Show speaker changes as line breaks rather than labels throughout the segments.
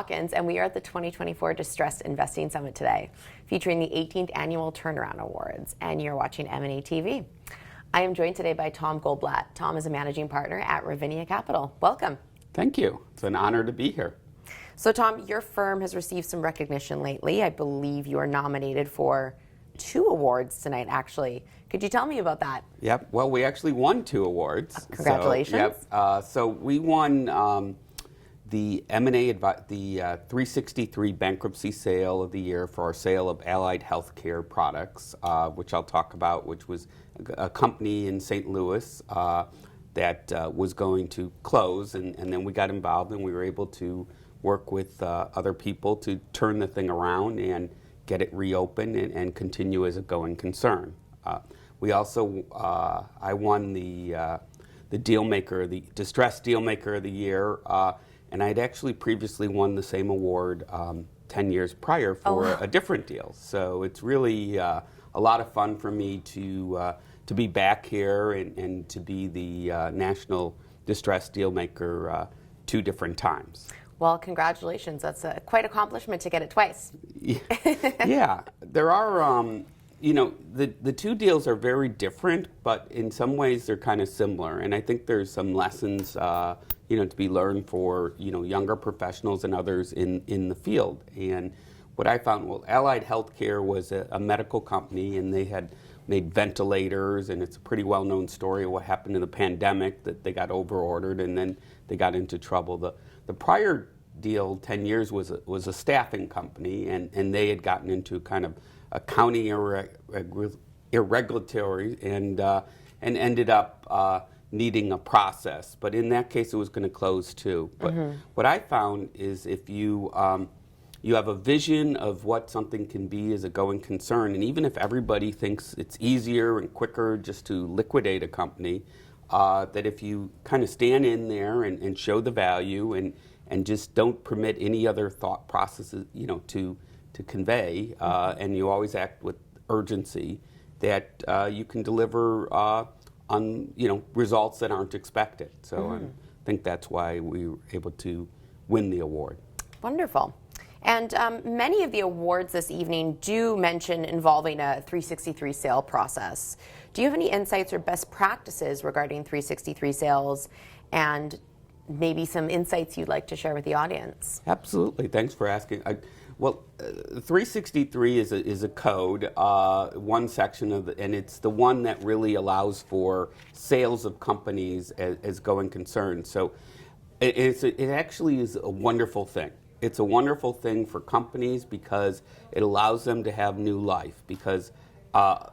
Hawkins, and we are at the 2024 Distressed Investing Summit today, featuring the 18th Annual Turnaround Awards, and you're watching M&A TV. I am joined today by Tom Goldblatt. Tom is a managing partner at Ravinia Capital. Welcome.
Thank you. It's an honor to be here.
So Tom, your firm has received some recognition lately. I believe you are nominated for 2 awards tonight, actually. Could you tell me about that?
Yep. Well, we actually won 2 awards.
Congratulations.
So we won the M&A, the 363 bankruptcy sale of the year for our sale of Allied Healthcare products, which I'll talk about, which was a company in St. Louis that was going to close, and then we got involved and we were able to work with other people to turn the thing around and get it reopened and continue as a going concern. We also, I won the deal maker, the distressed deal maker of the year, and I'd actually previously won the same award 10 years prior for a different deal. So it's really a lot of fun for me to be back here and to be the national distressed deal maker 2 different times.
Well, congratulations. That's quite an accomplishment to get it twice.
Yeah, there are, you know, the 2 deals are very different, but in some ways they're kind of similar. And I think there's some lessons, you know, to be learned for, you know, younger professionals and others in the field. And what I found, well, Allied Healthcare was a medical company, and they had made ventilators, and it's a pretty well-known story of what happened in the pandemic, that they got over-ordered and then they got into trouble. The prior deal, 10 years, was a staffing company, and they had gotten into kind of accounting irregulatory and ended up needing a process. But in that case, it was going to close too. But what I found is if you you have a vision of what something can be as a going concern, and even if everybody thinks it's easier and quicker just to liquidate a company, that if you kind of stand in there and show the value and just don't permit any other thought processes, you know, to convey, and you always act with urgency, that you can deliver on, you know, results that aren't expected. So I think that's why we were able to win the award.
Wonderful. And many of the awards this evening do mention involving a 363 sale process. Do you have any insights or best practices regarding 363 sales, and maybe some insights you'd like to share with the audience?
Absolutely. Thanks for asking. Well, 363 is a code, one section of and it's the one that really allows for sales of companies as going concern. So it actually is a wonderful thing. It's a wonderful thing for companies because it allows them to have new life, because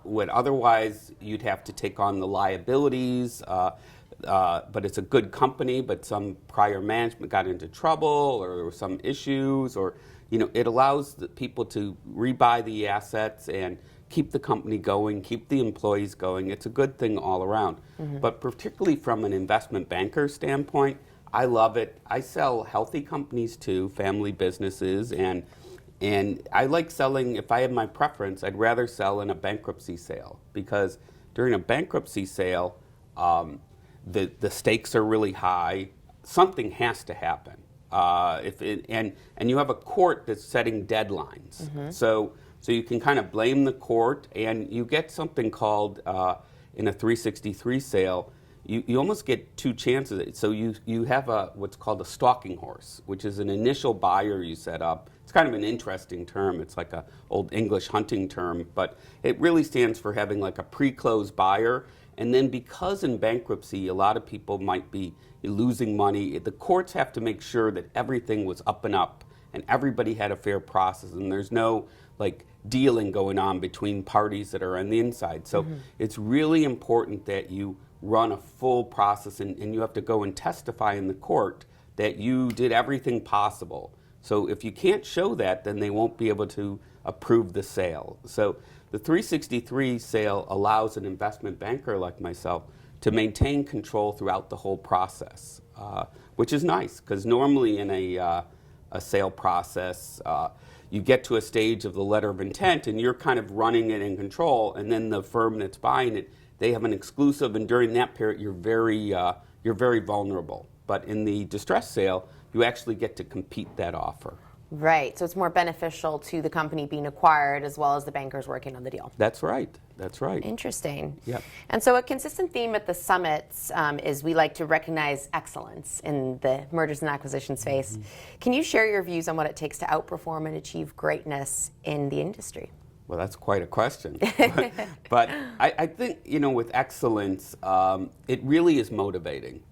what otherwise you'd have to take on the liabilities, but it's a good company, but some prior management got into trouble or there were some issues, or, you know, it allows the people to rebuy the assets and keep the company going, keep the employees going. It's a good thing all around. But particularly from an investment banker standpoint, I love it. I sell healthy companies too, family businesses, and I like selling. If I have my preference, I'd rather sell in a bankruptcy sale, because during a bankruptcy sale, the stakes are really high. Something has to happen. And you have a court that's setting deadlines. So you can kind of blame the court, and you get something called, in a 363 sale, you almost get 2 chances. So you have what's called a stalking horse, which is an initial buyer you set up. It's kind of an interesting term. It's like a old English hunting term, but it really stands for having like a pre-closed buyer. And then because in bankruptcy, a lot of people might be losing money, the courts have to make sure that everything was up and up and everybody had a fair process, and there's no like dealing going on between parties that are on the inside. So it's really important that you run a full process, and you have to go and testify in the court that you did everything possible. So if you can't show that, then they won't be able to approve the sale. So the 363 sale allows an investment banker like myself to maintain control throughout the whole process, which is nice, because normally in a sale process, you get to a stage of the letter of intent and you're kind of running it in control, and then the firm that's buying it, they have an exclusive, and during that period you're very vulnerable. But in the distress sale, you actually get to compete that offer.
Right. So it's more beneficial to the company being acquired as well as the bankers working on the deal.
That's right. That's right.
Interesting.
Yep.
And so a consistent theme at the summits is we like to recognize excellence in the mergers and acquisition space. Can you share your views on what it takes to outperform and achieve greatness in the industry?
Well, that's quite a question. But I think, with excellence, it really is motivating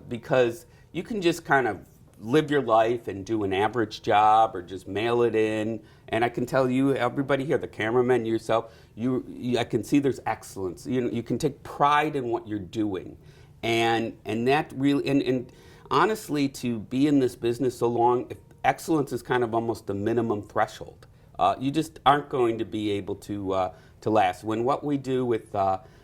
because you can just kind of live your life and do an average job or just mail it in. And I can tell you, everybody here, the cameraman, yourself, I can see there's excellence. You can take pride in what you're doing. And that really, and honestly, to be in this business so long, excellence is kind of almost the minimum threshold. You just aren't going to be able to last. When what we do with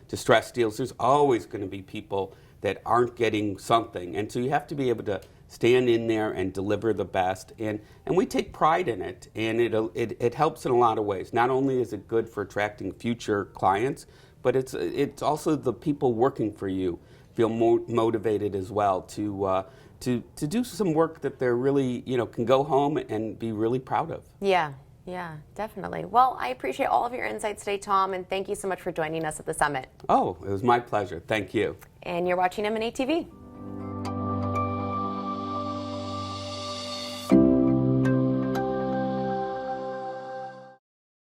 distressed deals, there's always going to be people that aren't getting something. And so you have to be able to stand in there and deliver the best. And we take pride in it, and it helps in a lot of ways. Not only is it good for attracting future clients, but it's also the people working for you feel motivated as well to do some work that they're really, can go home and be really proud of.
Yeah, definitely. Well, I appreciate all of your insights today, Tom, and thank you so much for joining us at the summit.
Oh, it was my pleasure. Thank you.
And you're watching M&A TV.